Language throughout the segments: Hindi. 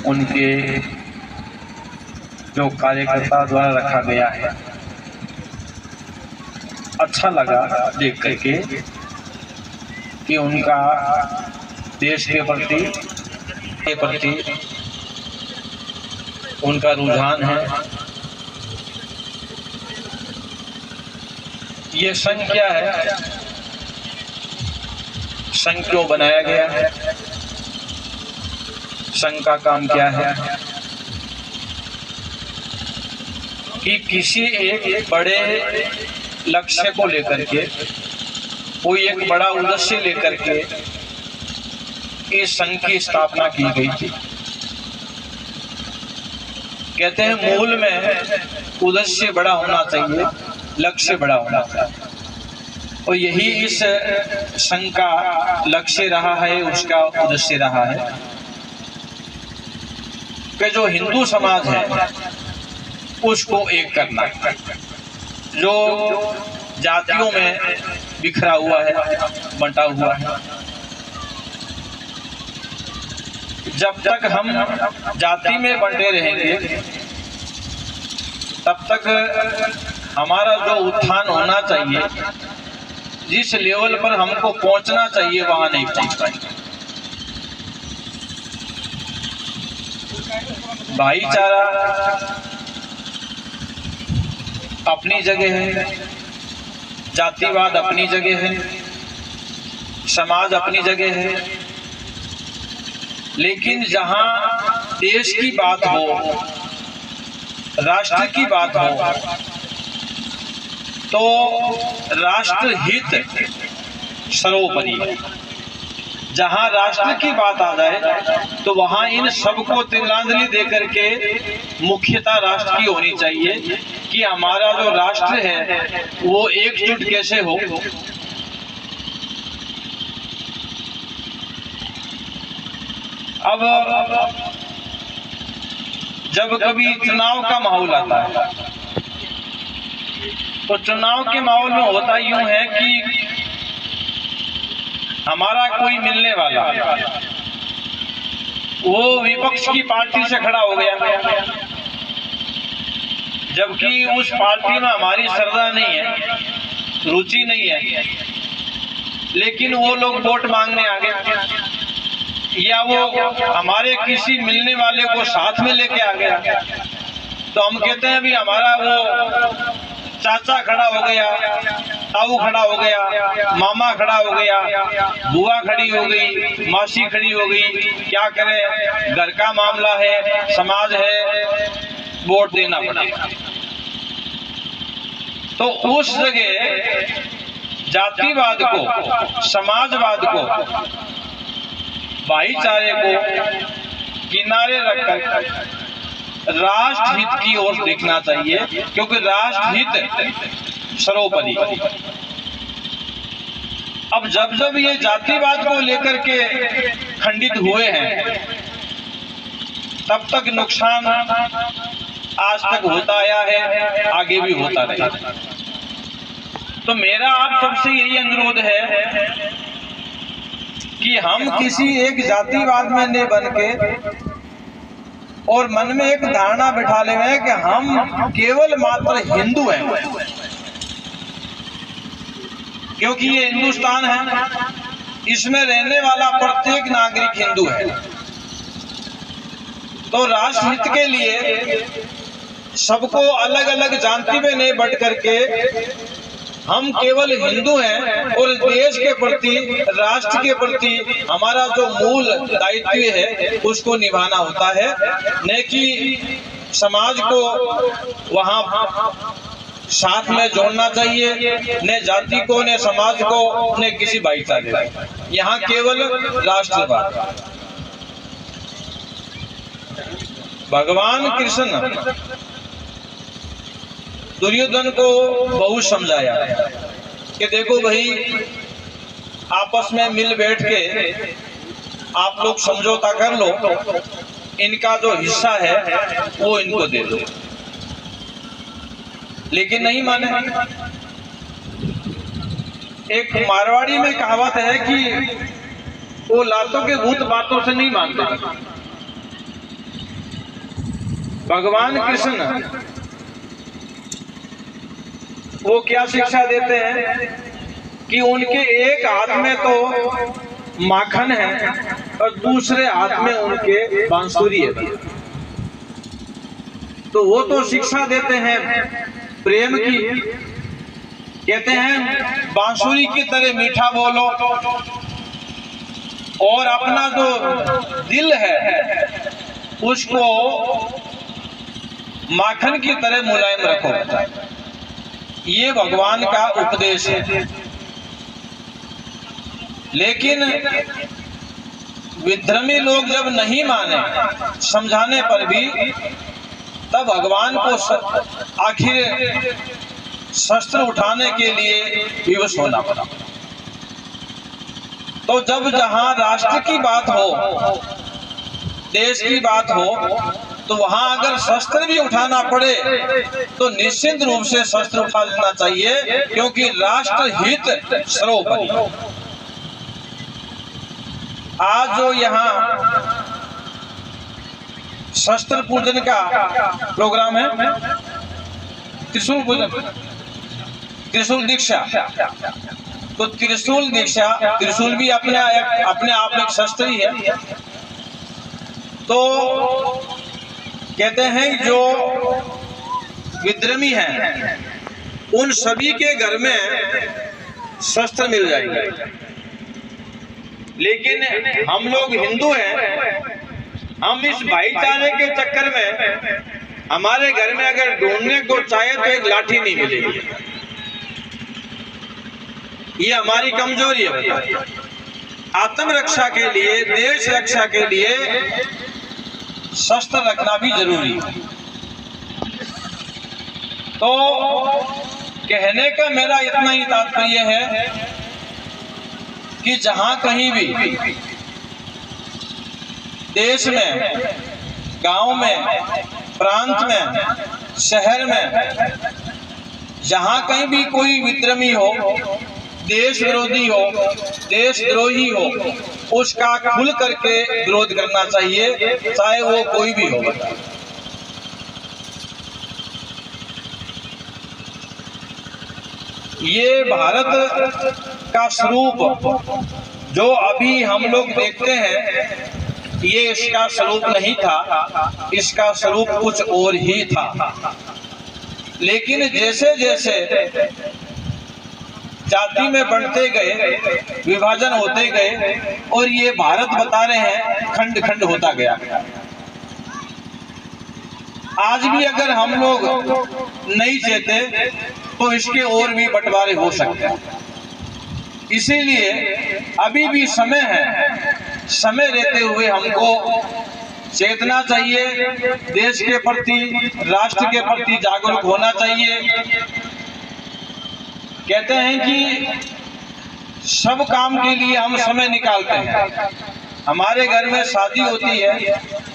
उनके जो कार्यकर्ता द्वारा रखा गया है। अच्छा लगा देख करके कि उनका देश के प्रति उनका रुझान है। ये संघ क्या है, संघ क्यों बनाया गया है, संघ का काम क्या है कि किसी एक बड़े लक्ष्य को लेकर के, कोई एक बड़ा उद्देश्य लेकर के इस संघ की स्थापना की गई थी। कहते हैं मूल में उद्देश्य बड़ा होना चाहिए, लक्ष्य बड़ा होना चाहिए, और यही इस संघ का लक्ष्य रहा है, उसका उद्देश्य रहा है कि जो हिंदू समाज है उसको एक करना, जो जातियों में बिखरा हुआ है, बंटा हुआ है। जब तक हम जाति में बंटे रहेंगे तब तक हमारा जो उत्थान होना चाहिए, जिस लेवल पर हमको पहुंचना चाहिए, वहां नहीं पहुंच पाएंगे। भाईचारा अपनी जगह है, जातिवाद अपनी जगह है, समाज अपनी जगह है, लेकिन जहां देश की बात हो, राष्ट्र की बात हो, तो राष्ट्रहित सर्वोपरि है। जहां राष्ट्र की बात आ जाए तो वहां इन सबको तिलांजलि देकर के मुख्यता राष्ट्र की होनी चाहिए कि हमारा जो राष्ट्र है वो एकजुट कैसे हो। अब जब कभी चुनाव का माहौल आता है तो चुनाव के माहौल में होता यूं है कि हमारा कोई मिलने वाला वो विपक्ष की पार्टी से खड़ा हो गया, जबकि उस पार्टी में हमारी श्रद्धा नहीं है, रुचि नहीं है, लेकिन वो लोग वोट मांगने आ गए, या वो हमारे किसी मिलने वाले को साथ में लेके आ गया, तो हम कहते हैं भी हमारा वो चाचा खड़ा हो गया, ताऊ खड़ा हो गया, मामा खड़ा हो गया, बुआ खड़ी हो गई, मासी खड़ी हो गई, क्या करें, घर का मामला है, समाज है, वोट देना पड़ेगा। तो उस जगह जातिवाद को, समाजवाद को, भाईचारे को किनारे रखकर राष्ट्रहित की ओर देखना चाहिए, क्योंकि राष्ट्रहित सर्वोपरि। अब जब जब ये जातिवाद को लेकर के खंडित हुए हैं तब तक नुकसान आज तक होता आया है, आगे भी होता रहेगा। तो मेरा आप सबसे यही अनुरोध है कि हम किसी एक जातिवाद में न बन के और मन में एक धारणा बिठा ले कि हम केवल मात्र हिंदू हैं, क्योंकि ये हिंदुस्तान है, इसमें रहने वाला प्रत्येक नागरिक हिंदू है। तो राष्ट्रहित के लिए सबको अलग अलग जाति में नहीं बंट करके हम केवल हिंदू हैं और देश के प्रति, राष्ट्र के प्रति हमारा जो मूल दायित्व है उसको निभाना होता है, न कि समाज को वहां साथ में जोड़ना चाहिए, न जाति को, न समाज को, न किसी भाईचारे। यहाँ केवल राष्ट्रवाद। भगवान कृष्ण दुर्योधन को बहुत समझाया कि देखो भाई, आपस में मिल बैठ के आप लोग समझौता कर लो, इनका जो हिस्सा है वो इनको दे दो, लेकिन नहीं माने। एक मारवाड़ी में कहावत है कि वो लातों के भूत बातों से नहीं मानते। भगवान कृष्ण वो क्या शिक्षा देते हैं कि उनके एक हाथ में तो माखन है और दूसरे हाथ में उनके बांसुरी है। तो वो तो शिक्षा देते हैं प्रेम की, कहते हैं बांसुरी की तरह मीठा बोलो और अपना जो दिल है उसको माखन की तरह मुलायम रखो। ये भगवान का उपदेश है। लेकिन विधर्मी लोग जब नहीं माने समझाने पर भी, तब भगवान को आखिर शस्त्र उठाने के लिए विवश होना पड़ा। तो जब जहां राष्ट्र की बात हो, देश की बात हो, तो वहां अगर शस्त्र भी उठाना पड़े तो निश्चित रूप से शस्त्र उठा लेना चाहिए, क्योंकि राष्ट्र हित सर्वोपरि। आज जो यहाँ शस्त्र पूजन का प्रोग्राम है, त्रिशूल पूजन, त्रिशूल दीक्षा, तो त्रिशूल दीक्षा, त्रिशूल भी अपने आप में एक शस्त्र ही है। तो कहते हैं जो विधर्मी हैं उन सभी के घर में शस्त्र मिल जाएंगे, लेकिन हम लोग हिंदू हैं, हम इस भाईचारे के चक्कर में हमारे घर में अगर ढूंढने को चाहे तो एक लाठी नहीं मिलेगी। ये हमारी कमजोरी है। आत्मरक्षा के लिए, देश रक्षा के लिए शस्त्र रखना भी जरूरी है। तो कहने का मेरा इतना ही तात्पर्य है कि जहां कहीं भी देश में, गांव में, प्रांत में, शहर में, जहां कहीं भी कोई विधर्मी हो, देश विरोधी हो, देशद्रोही हो, उसका खुल करके विरोध करना चाहिए, चाहे वो कोई भी हो। ये भारत का स्वरूप जो अभी हम लोग देखते हैं, ये इसका स्वरूप नहीं था, इसका स्वरूप कुछ और ही था। लेकिन जैसे जैसे जाति में बढ़ते गए, विभाजन होते गए, और ये भारत बता रहे हैं खंड खंड होता गया। आज भी अगर हम लोग नहीं चाहते तो इसके और भी बंटवारे हो सकते हैं। इसीलिए अभी भी समय है, समय रहते हुए हमको चेतना चाहिए, देश के प्रति, राष्ट्र के प्रति जागरूक होना चाहिए। कहते हैं कि सब काम के लिए हम समय निकालते हैं। हमारे घर में शादी होती है,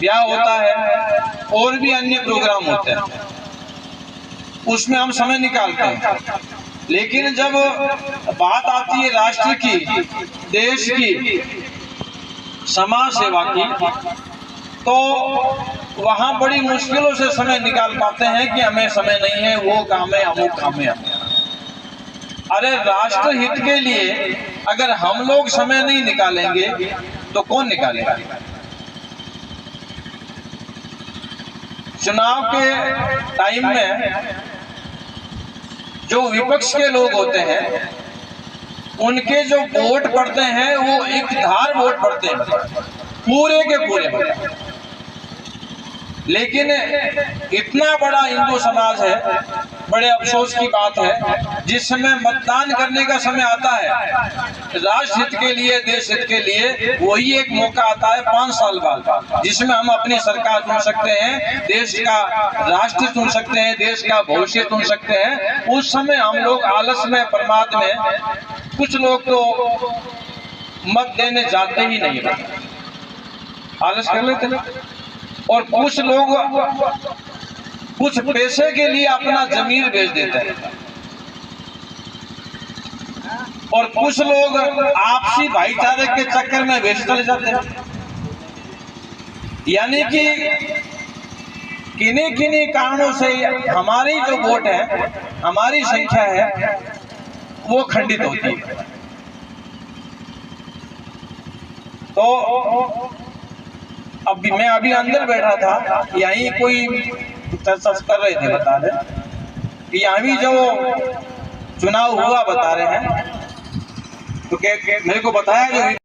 ब्याह होता है, और भी अन्य प्रोग्राम होते हैं, उसमें हम समय निकालते हैं। लेकिन जब बात आती है राष्ट्र की, देश की, समाज सेवा की, तो वहां बड़ी मुश्किलों से समय निकाल पाते हैं कि हमें समय नहीं है, वो काम है, अमुक काम है। अरे राष्ट्र हित के लिए अगर हम लोग समय नहीं निकालेंगे तो कौन निकालेगा? चुनाव के टाइम में जो विपक्ष के लोग होते हैं, उनके जो वोट पड़ते हैं वो एक धार वोट पड़ते हैं, पूरे के पूरे। लेकिन इतना बड़ा हिंदू समाज है, बड़े अफसोस की बात है, जिस समय मतदान करने का समय आता है राष्ट्र हित के लिए, देश हित के लिए, वही एक मौका आता है 5 साल बाद, जिसमें हम अपनी सरकार चुन सकते हैं, देश का राष्ट्र चुन सकते हैं, देश का भविष्य चुन सकते हैं। उस समय हम लोग आलस में, प्रमाद में, कुछ लोग तो मत देने जाते ही नहीं, आलस कर लेते हैं। और कुछ लोग कुछ पैसे के लिए अपना जमीन बेच देते हैं, और कुछ लोग आपसी भाईचारे के चक्कर में बेच चले जाते हैं। यानी कि किन्हीं किन्हीं कारणों से हमारी जो वोट है, हमारी संख्या है, वो खंडित होती है। तो मैं अभी अंदर बैठा था, यहीं कोई चर्चा कर रहे थे, बता रहे यहाँ भी जो चुनाव हुआ बता रहे हैं, तो मेरे को बताया जो